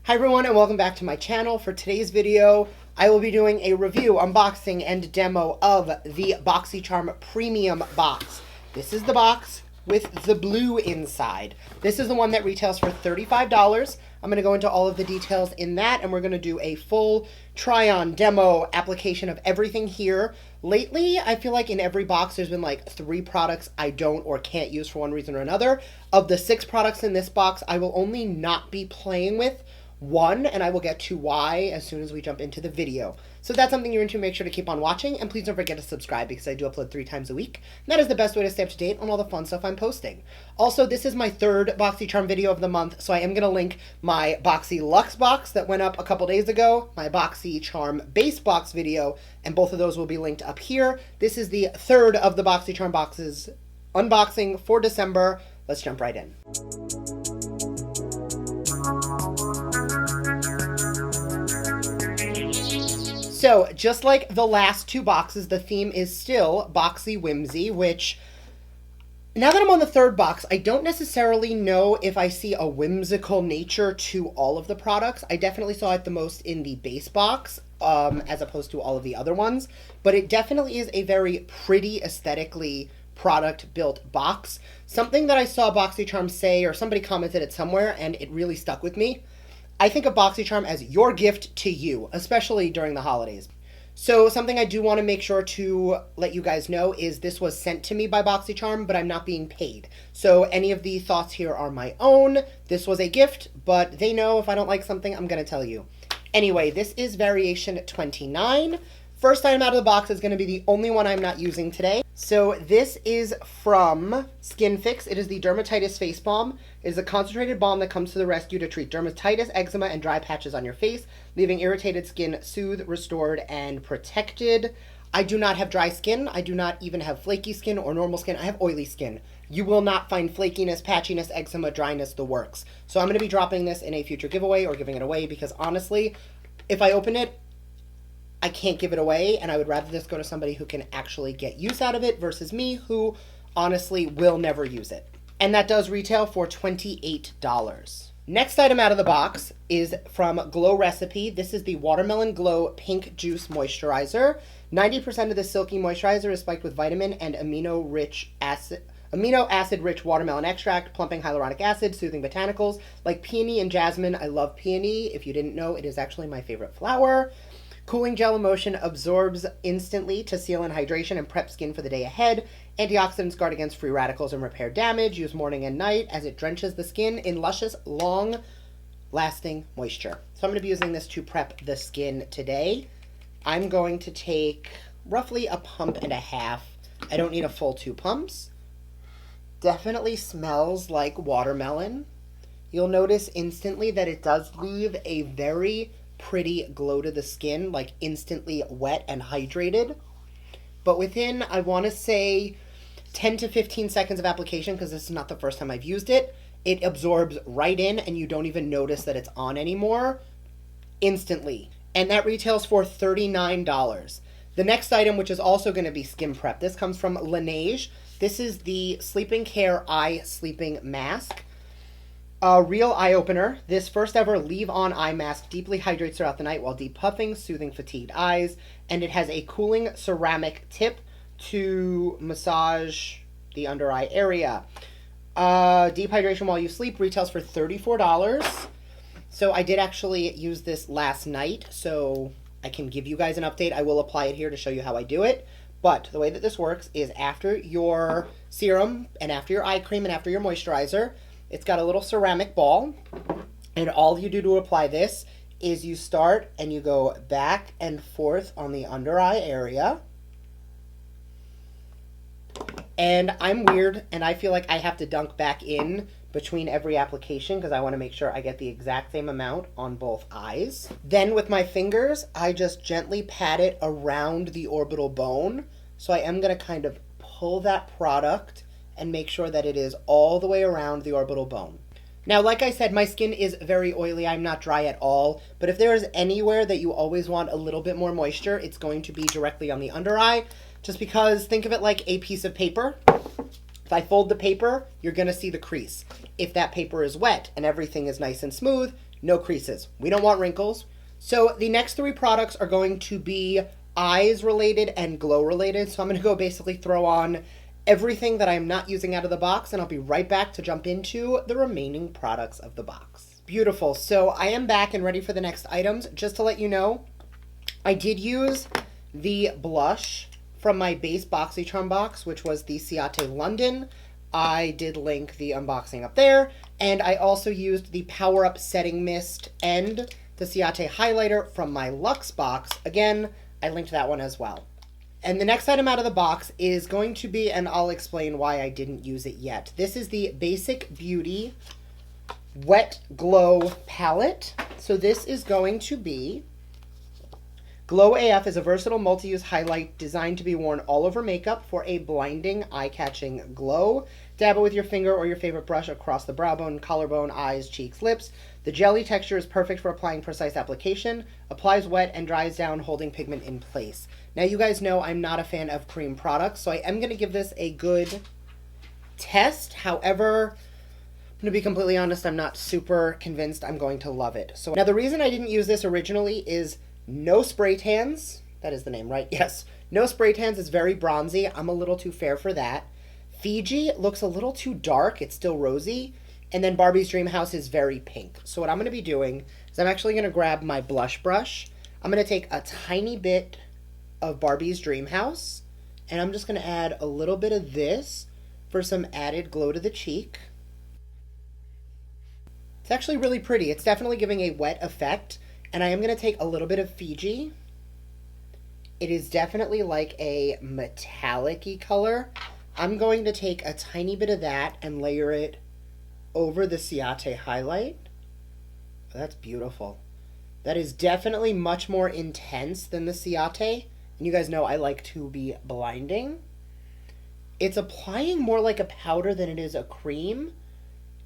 Hi everyone and welcome back to my channel. For today's video, I will be doing a review, unboxing, and demo of the BoxyCharm Premium box. This is the box with the blue inside. This is the one that retails for $35. I'm going to go into all of the details in that, and we're going to do a full try-on demo application of everything here. Lately, I feel like in every box there's been like 3 products I don't or can't use for one reason or another. Of the 6 products in this box, I will only not be playing with one, and I will get to why as soon as we jump into the video. So if that's something you're into, make sure to keep on watching, and please don't forget to subscribe because I do upload 3 times a week. And that is the best way to stay up to date on all the fun stuff I'm posting. Also, this is my 3rd BoxyCharm video of the month, so I am going to link my BoxyLuxe box that went up a couple days ago, my BoxyCharm base box video, and both of those will be linked up here. This is the 3rd of the BoxyCharm boxes unboxing for December. Let's jump right in. So, just like the last 2 boxes, the theme is still Boxy Whimsy, which, now that I'm on the 3rd box, I don't necessarily know if I see a whimsical nature to all of the products. I definitely saw it the most in the base box, as opposed to all of the other ones, but it definitely is a very pretty, aesthetically product-built box. Something that I saw BoxyCharm say, or somebody commented it somewhere, and it really stuck with me. I think of BoxyCharm as your gift to you, especially during the holidays. So something I do want to make sure to let you guys know is this was sent to me by BoxyCharm, but I'm not being paid. So any of the thoughts here are my own. This was a gift, but they know if I don't like something, I'm going to tell you. Anyway, this is variation 29. First item out of the box is going to be the only one I'm not using today. So this is from Skin Fix. It is the Dermatitis Face Balm. It is a concentrated balm that comes to the rescue to treat dermatitis, eczema, and dry patches on your face, leaving irritated skin soothed, restored, and protected. I do not have dry skin. I do not even have flaky skin or normal skin. I have oily skin. You will not find flakiness, patchiness, eczema, dryness, the works. So I'm going to be dropping this in a future giveaway or giving it away because honestly, if I open it, I can't give it away, and I would rather this go to somebody who can actually get use out of it versus me, who honestly will never use it. And that does retail for $28. Next item out of the box is from Glow Recipe. This is the Watermelon Glow Pink Juice Moisturizer. 90% of the silky moisturizer is spiked with vitamin and amino acid-rich watermelon extract, plumping hyaluronic acid, soothing botanicals like peony and jasmine. I love peony. If you didn't know, it is actually my favorite flower. Cooling gel emulsion absorbs instantly to seal in hydration and prep skin for the day ahead. Antioxidants guard against free radicals and repair damage. Use morning and night as it drenches the skin in luscious, long-lasting moisture. So I'm going to be using this to prep the skin today. I'm going to take roughly a pump and a half. I don't need a full 2 pumps. Definitely smells like watermelon. You'll notice instantly that it does leave a very pretty glow to the skin, like instantly wet and hydrated. But within, I want to say 10 to 15 seconds of application, because this is not the first time I've used it, it absorbs right in and you don't even notice that it's on anymore instantly. And that retails for $39. The next item, which is also going to be skin prep, this comes from Laneige. This is the Sleeping Care Eye Sleeping Mask. A real eye opener. This first ever leave-on eye mask deeply hydrates throughout the night while depuffing, soothing fatigued eyes, and it has a cooling ceramic tip to massage the under eye area. Deep hydration while you sleep retails for $34. So I did actually use this last night, so I can give you guys an update. I will apply it here to show you how I do it. But the way that this works is after your serum and after your eye cream and after your moisturizer, it's got a little ceramic ball, and all you do to apply this is you start and you go back and forth on the under eye area. And I'm weird, and I feel like I have to dunk back in between every application because I want to make sure I get the exact same amount on both eyes. Then with my fingers, I just gently pat it around the orbital bone. So I am going to kind of pull that product and make sure that it is all the way around the orbital bone. Now, like I said, my skin is very oily. I'm not dry at all. But if there is anywhere that you always want a little bit more moisture, it's going to be directly on the under eye. Just because, think of it like a piece of paper. If I fold the paper, you're going to see the crease. If that paper is wet and everything is nice and smooth, no creases. We don't want wrinkles. So the next three products are going to be eyes related and glow related. So I'm going to go basically throw on everything that I'm not using out of the box, and I'll be right back to jump into the remaining products of the box. Beautiful. So I am back and ready for the next items. Just to let you know, I did use the blush from my base BoxyCharm box, which was the Ciate London. I did link the unboxing up there. And I also used the Power Up Setting Mist and the Ciate highlighter from my Luxe box. Again, I linked that one as well. And the next item out of the box is going to be, and I'll explain why I didn't use it yet. This is the Basic Beauty Wet Glow Palette. So this is going to be Glow AF is a versatile multi-use highlight designed to be worn all over makeup for a blinding, eye-catching glow. Dab it with your finger or your favorite brush across the brow bone, collarbone, eyes, cheeks, lips. The jelly texture is perfect for applying precise application, applies wet, and dries down, holding pigment in place. Now, you guys know I'm not a fan of cream products, so I am going to give this a good test. However, I'm going to be completely honest, I'm not super convinced I'm going to love it. So now the reason I didn't use this originally is no spray tans. That is the name, right? Yes. No spray tans. It's very bronzy. I'm a little too fair for that. Fiji looks a little too dark. It's still rosy. And then Barbie's Dream House is very pink. So what I'm going to be doing is I'm actually going to grab my blush brush. I'm going to take a tiny bit of Barbie's Dream House, and I'm just going to add a little bit of this for some added glow to the cheek. It's actually really pretty. It's definitely giving a wet effect. And I am going to take a little bit of Fiji. It is definitely like a metallic-y color. I'm going to take a tiny bit of that and layer it over the Ciate highlight. Oh, that's beautiful. That is definitely much more intense than the Ciate. And you guys know I like to be blinding. It's applying more like a powder than it is a cream.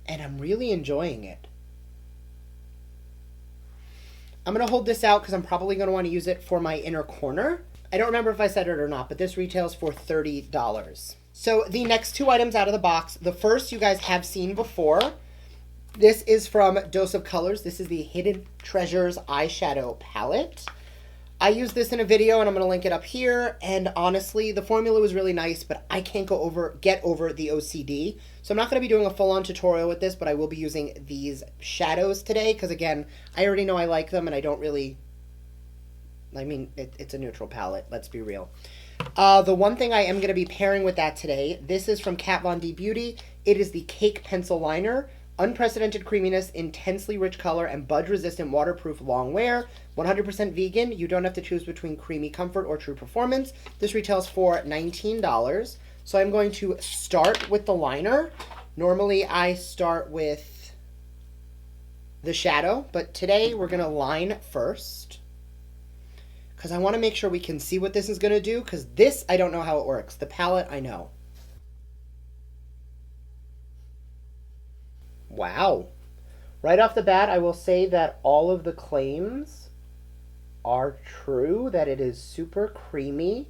And I'm really enjoying it. I'm going to hold this out because I'm probably going to want to use it for my inner corner. I don't remember if I said it or not, but this retails for $30. So the next two items out of the box, the first you guys have seen before. This is from Dose of Colors. This is the Hidden Treasures eyeshadow palette. I used this in a video and I'm going to link it up here. And honestly, the formula was really nice, but I can't get over the OCD. So I'm not going to be doing a full-on tutorial with this, but I will be using these shadows today because, again, I already know I like them and I don't really... I mean, it's a neutral palette, let's be real. The one thing I am going to be pairing with that today, this is from Kat Von D Beauty. It is the Cake Pencil Liner. Unprecedented creaminess, intensely rich color, and budge-resistant waterproof long wear. 100% vegan. You don't have to choose between creamy comfort or true performance. This retails for $19. So I'm going to start with the liner. Normally I start with the shadow, but today we're going to line first. Because I want to make sure we can see what this is going to do, because this, I don't know how it works. The palette, I know. Wow. Right off the bat, I will say that all of the claims are true, that it is super creamy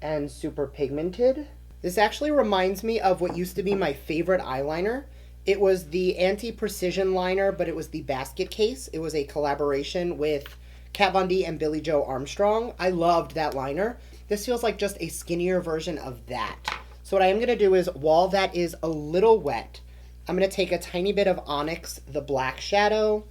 and super pigmented. This actually reminds me of what used to be my favorite eyeliner. It was the Anti-Precision liner, but it was the basket case. It was a collaboration with Kat Von D and Billie Joe Armstrong. I loved that liner. This feels like just a skinnier version of that. So what I am going to do is, while that is a little wet, I'm going to take a tiny bit of Onyx, the black shadow,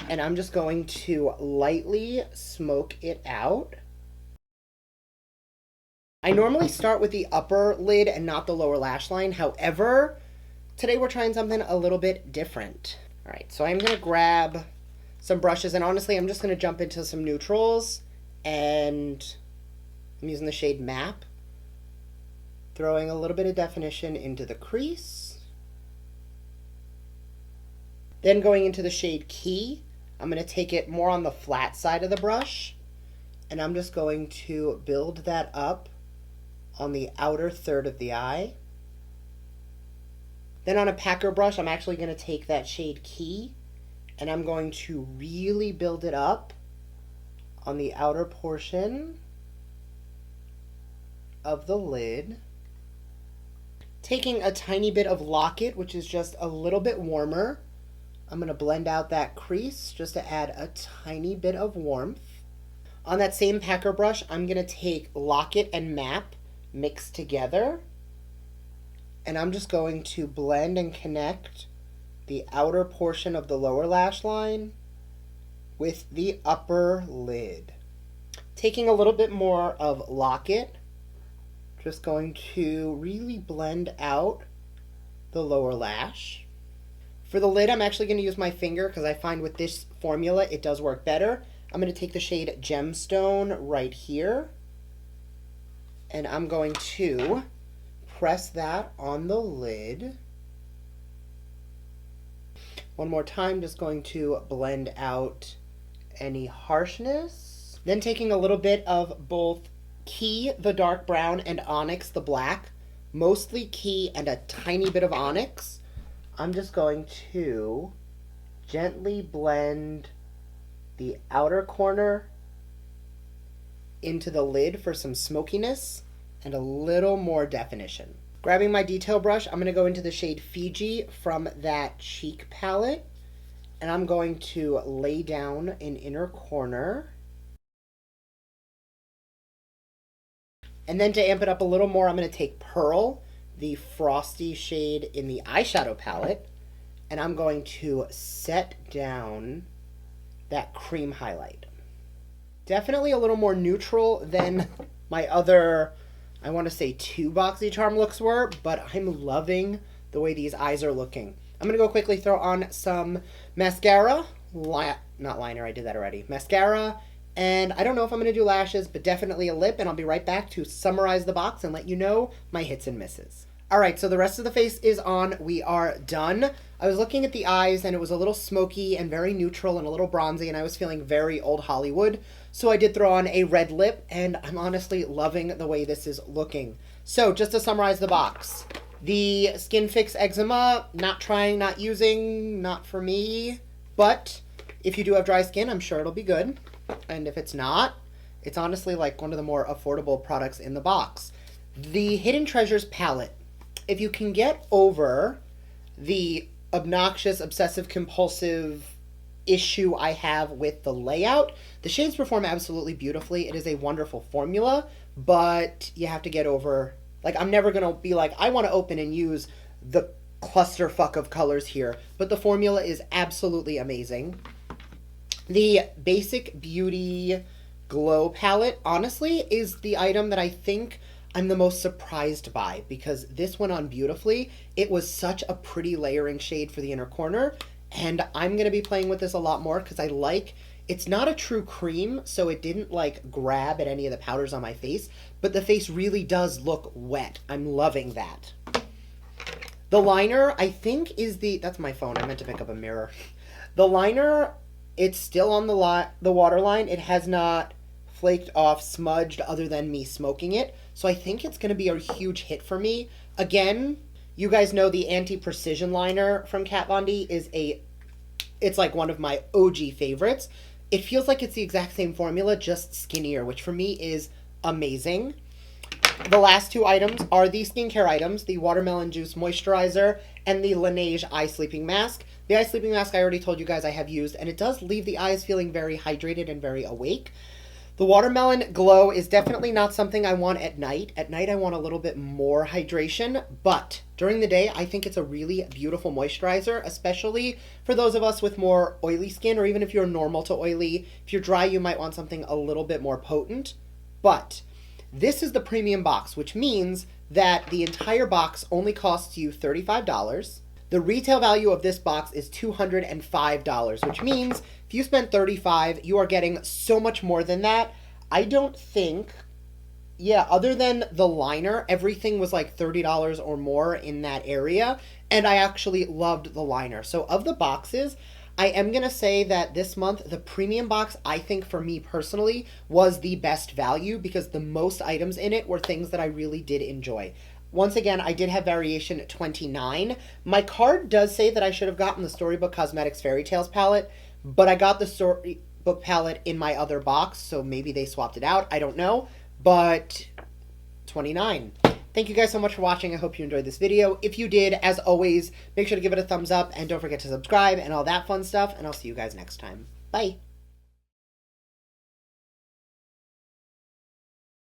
and I'm just going to lightly smoke it out. I normally start with the upper lid and not the lower lash line. However, today we're trying something a little bit different. All right, so I'm going to grab some brushes, and honestly, I'm just going to jump into some neutrals, and I'm using the shade Map, throwing a little bit of definition into the crease. Then going into the shade Key, I'm going to take it more on the flat side of the brush, and I'm just going to build that up on the outer third of the eye. Then on a packer brush, I'm actually going to take that shade Key, and I'm going to really build it up on the outer portion of the lid. Taking a tiny bit of Lock It, which is just a little bit warmer. I'm going to blend out that crease just to add a tiny bit of warmth. On that same packer brush, I'm going to take Locket and Map mixed together. And I'm just going to blend and connect the outer portion of the lower lash line with the upper lid. Taking a little bit more of Locket, just going to really blend out the lower lash. For the lid, I'm actually going to use my finger because I find with this formula it does work better. I'm going to take the shade Gemstone right here, and I'm going to press that on the lid. One more time, just going to blend out any harshness. Then taking a little bit of both Key, the dark brown, and Onyx, the black, mostly Key and a tiny bit of Onyx, I'm just going to gently blend the outer corner into the lid for some smokiness and a little more definition. Grabbing my detail brush, I'm going to go into the shade Fiji from that Cheek palette, and I'm going to lay down an inner corner. And then to amp it up a little more, I'm going to take Pearl, the frosty shade in the eyeshadow palette, and I'm going to set down that cream highlight. Definitely a little more neutral than my other, I want to say 2 BoxyCharm looks were, but I'm loving the way these eyes are looking. I'm going to go quickly throw on some mascara, not liner, I did that already, mascara, and I don't know if I'm going to do lashes, but definitely a lip, and I'll be right back to summarize the box and let you know my hits and misses. Alright, so the rest of the face is on. We are done. I was looking at the eyes, and it was a little smoky and very neutral and a little bronzy, and I was feeling very old Hollywood, so I did throw on a red lip, and I'm honestly loving the way this is looking. So, just to summarize the box. The Skin Fix Eczema, not trying, not using, not for me, but if you do have dry skin, I'm sure it'll be good. And if it's not, it's honestly like one of the more affordable products in the box. The Hidden Treasures palette. If you can get over the obnoxious, obsessive, compulsive issue I have with the layout, the shades perform absolutely beautifully. It is a wonderful formula, but you have to get over, like, I'm never going to be like, I want to open and use the clusterfuck of colors here, but the formula is absolutely amazing. The Basic Beauty Glow palette, honestly, is the item that I think I'm the most surprised by, because this went on beautifully. It was such a pretty layering shade for the inner corner, and I'm going to be playing with this a lot more because I like, it's not a true cream, so it didn't like grab at any of the powders on my face, but the face really does look wet. I'm loving that. The liner, I think, is the, that's my phone, I meant to pick up a mirror. The liner, it's still on the waterline. It has not flaked off, smudged, other than me smoking it. So I think it's going to be a huge hit for me. Again, you guys know the Anti-Precision liner from Kat Von D is it's like one of my OG favorites. It feels like it's the exact same formula, just skinnier, which for me is amazing. The last 2 items are the skincare items, the Watermelon Juice Moisturizer and the Laneige Eye Sleeping Mask. The eye sleeping mask I already told you guys I have used, and it does leave the eyes feeling very hydrated and very awake. The Watermelon Glow is definitely not something I want at night. At night I want a little bit more hydration, but during the day I think it's a really beautiful moisturizer, especially for those of us with more oily skin, or even if you're normal to oily. If you're dry, you might want something a little bit more potent. But this is the premium box, which means that the entire box only costs you $35. The retail value of this box is $205, which means if you spend $35, you are getting so much more than that. I don't think, other than the liner, everything was like $30 or more in that area, and I actually loved the liner. So of the boxes, I am going to say that this month, the premium box, I think for me personally, was the best value because the most items in it were things that I really did enjoy. Once again, I did have variation 29. My card does say that I should have gotten the Storybook Cosmetics Fairy Tales palette, but I got the Storybook palette in my other box, so maybe they swapped it out. I don't know, but 29. Thank you guys so much for watching. I hope you enjoyed this video. If you did, as always, make sure to give it a thumbs up and don't forget to subscribe and all that fun stuff. And I'll see you guys next time. Bye.